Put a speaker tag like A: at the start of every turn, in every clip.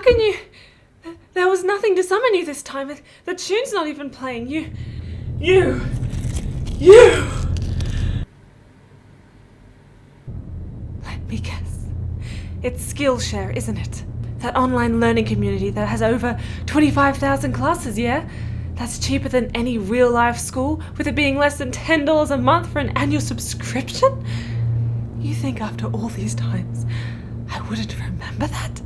A: can you? There was nothing to summon you this time. The tune's not even playing. You! Let me guess. It's Skillshare, isn't it? That online learning community that has over 25,000 classes, yeah? That's cheaper than any real-life school, with it being less than $10 a month for an annual subscription? You think after all these times, I wouldn't remember that?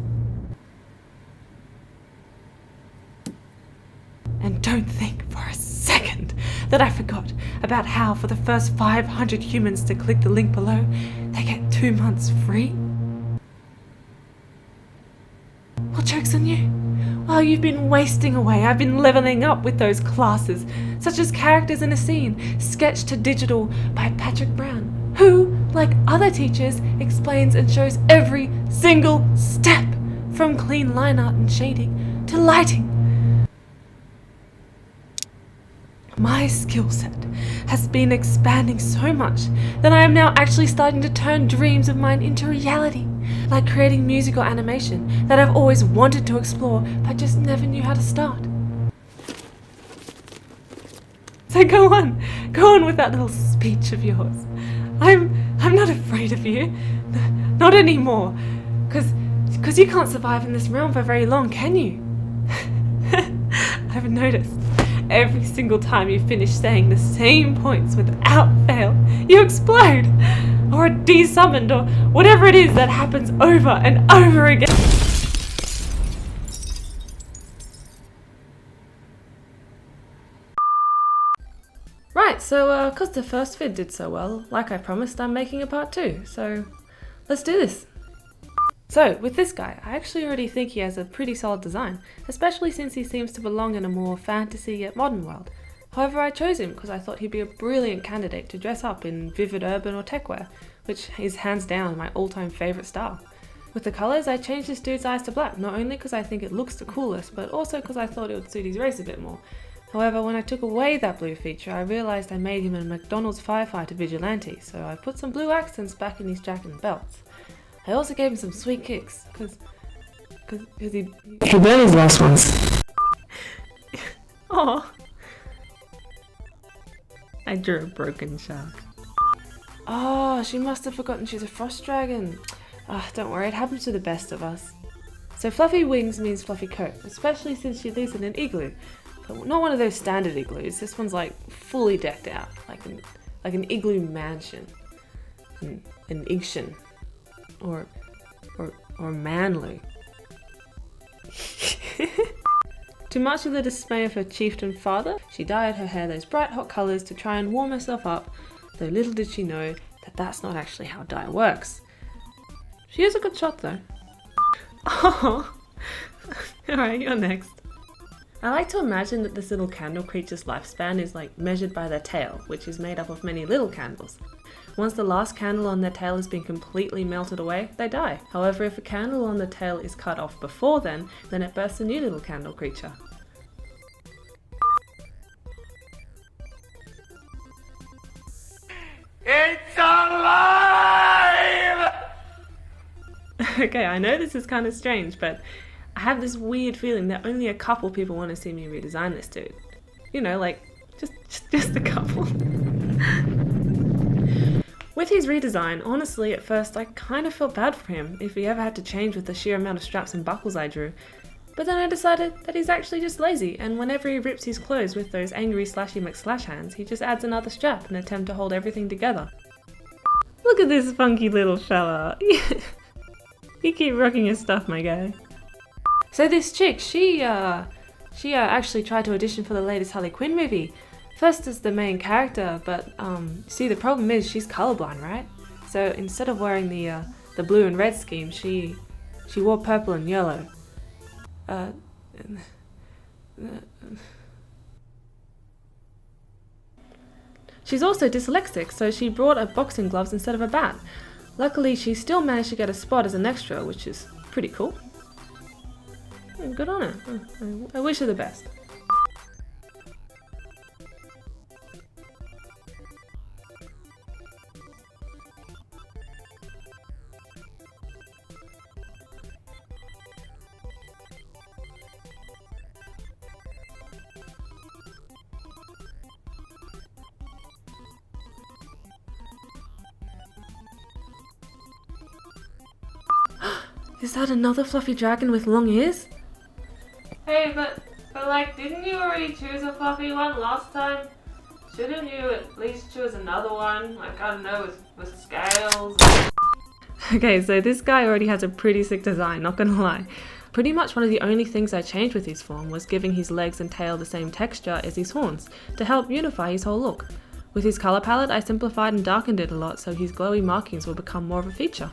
A: And don't think for a second that I forgot about how for the first 500 humans to click the link below, they get 2 months free. Well, joke's on you. While you've been wasting away, I've been leveling up with those classes, such as Characters in a Scene, Sketch to Digital by Patrick Brown, who, like other teachers, explains and shows every single step, from clean line art and shading to lighting. My skill set has been expanding so much that I am now actually starting to turn dreams of mine into reality, like creating music or animation that I've always wanted to explore but just never knew how to start. So go on with that little speech of yours. I'm not afraid of you, not anymore, because you can't survive in this realm for very long, can you? I've noticed. Every single time you finish saying the same points without fail, you explode, or are desummoned, or whatever it is that happens over and over again. Right, so cause the first vid did so well, like I promised, I'm making a part 2, so let's do this. So, with this guy, I actually already think he has a pretty solid design, especially since he seems to belong in a more fantasy yet modern world. However, I chose him because I thought he'd be a brilliant candidate to dress up in vivid urban or techwear, which is hands down my all-time favourite style. With the colours, I changed this dude's eyes to black, not only because I think it looks the coolest, but also because I thought it would suit his race a bit more. However, when I took away that blue feature, I realised I made him a McDonald's firefighter vigilante, so I put some blue accents back in his jacket and belts. I also gave him some sweet kicks, because he barely his last ones. Oh, I drew a broken shark. Oh, she must have forgotten she's a frost dragon. Don't worry, it happens to the best of us. So fluffy wings means fluffy coat, especially since she lives in an igloo. But not one of those standard igloos. This one's like fully decked out, like an igloo mansion, an igshin. Or manly. To much of the dismay of her chieftain father, she dyed her hair those bright hot colours to try and warm herself up, though little did she know that that's not actually how dye works. She is a good shot though. Oh, alright, you're next. I like to imagine that this little candle creature's lifespan is like measured by their tail, which is made up of many little candles. Once the last candle on their tail has been completely melted away, they die. However, if a candle on the tail is cut off before then it bursts a new little candle creature.
B: It's alive!
A: Okay, I know this is kind of strange, but I have this weird feeling that only a couple people want to see me redesign this dude. You know, like, just a couple. With his redesign, honestly, at first I kind of felt bad for him if he ever had to change with the sheer amount of straps and buckles I drew. But then I decided that he's actually just lazy, and whenever he rips his clothes with those angry slashy McSlash hands, he just adds another strap in an attempt to hold everything together. Look at this funky little fella. You keep rocking your stuff, my guy. So this chick, she actually tried to audition for the latest Harley Quinn movie. First as the main character, but see, the problem is she's colorblind, right? So instead of wearing the blue and red scheme, she wore purple and yellow. She's also dyslexic, so she brought her boxing gloves instead of a bat. Luckily, she still managed to get a spot as an extra, which is pretty cool. Good on her. I wish her the best. Is that another fluffy dragon with long ears? Hey, but like, didn't you already choose a fluffy one last time? Shouldn't you at least choose another one? Like, I don't know, with scales? Okay, so this guy already has a pretty sick design, not gonna lie. Pretty much one of the only things I changed with his form was giving his legs and tail the same texture as his horns, to help unify his whole look. With his colour palette, I simplified and darkened it a lot so his glowy markings will become more of a feature.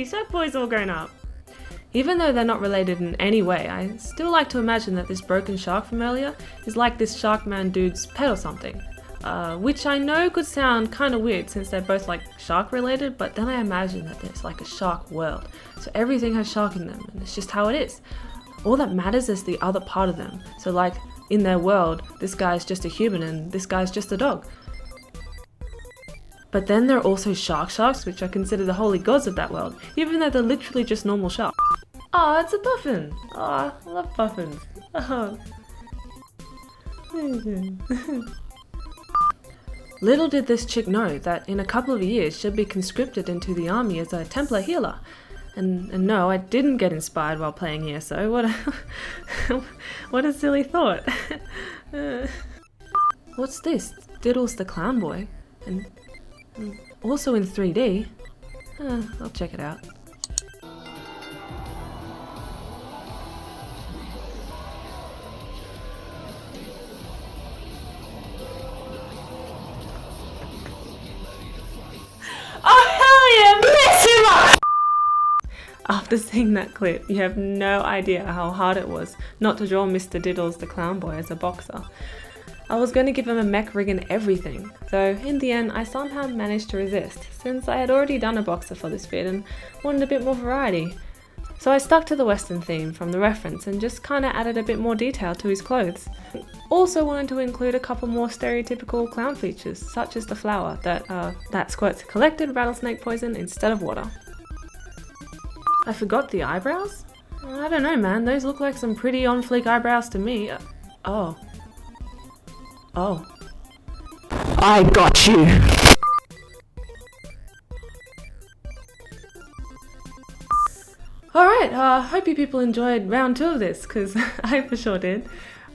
A: Shark Boy's all grown up. Even though they're not related in any way, I still like to imagine that this broken shark from earlier is like this Sharkman dude's pet or something. Which I know could sound kind of weird since they're both like shark related, but then I imagine that there's like a shark world. So everything has shark in them and it's just how it is. All that matters is the other part of them. So like in their world, this guy's just a human and this guy's just a dog. But then there are also sharks, which I consider the holy gods of that world, even though they're literally just normal sharks. Oh, it's a puffin! Oh, I love puffins. Oh. Little did this chick know that in a couple of years she'll be conscripted into the army as a Templar healer. And no, I didn't get inspired while playing ESO. What a silly thought. What's this? Diddles the Clown Boy. And also in 3D. I'll check it out. Oh hell yeah, mess him up! After seeing that clip, you have no idea how hard it was not to draw Mr. Diddles the Clown Boy as a boxer. I was going to give him a mech rig and everything, though in the end I somehow managed to resist, since I had already done a boxer for this vid and wanted a bit more variety. So I stuck to the western theme from the reference and just kinda added a bit more detail to his clothes. Also wanted to include a couple more stereotypical clown features, such as the flower that squirts collected rattlesnake poison instead of water. I forgot the eyebrows? I don't know man, those look like some pretty on fleek eyebrows to me. Oh. I got you! Alright, hope you people enjoyed round 2 of this, because I for sure did.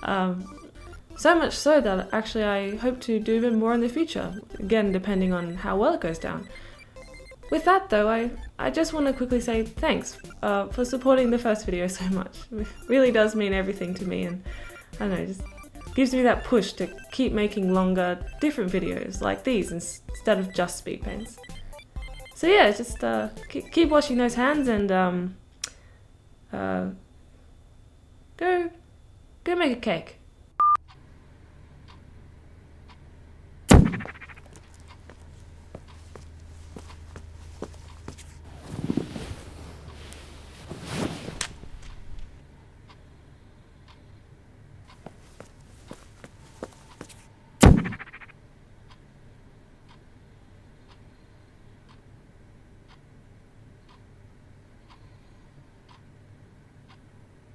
A: So much so that actually I hope to do even more in the future, again depending on how well it goes down. With that though, I just want to quickly say thanks for supporting the first video so much. It really does mean everything to me, and I don't know, just gives me that push to keep making longer, different videos like these instead of just speed paints. So yeah, just keep washing those hands and go make a cake.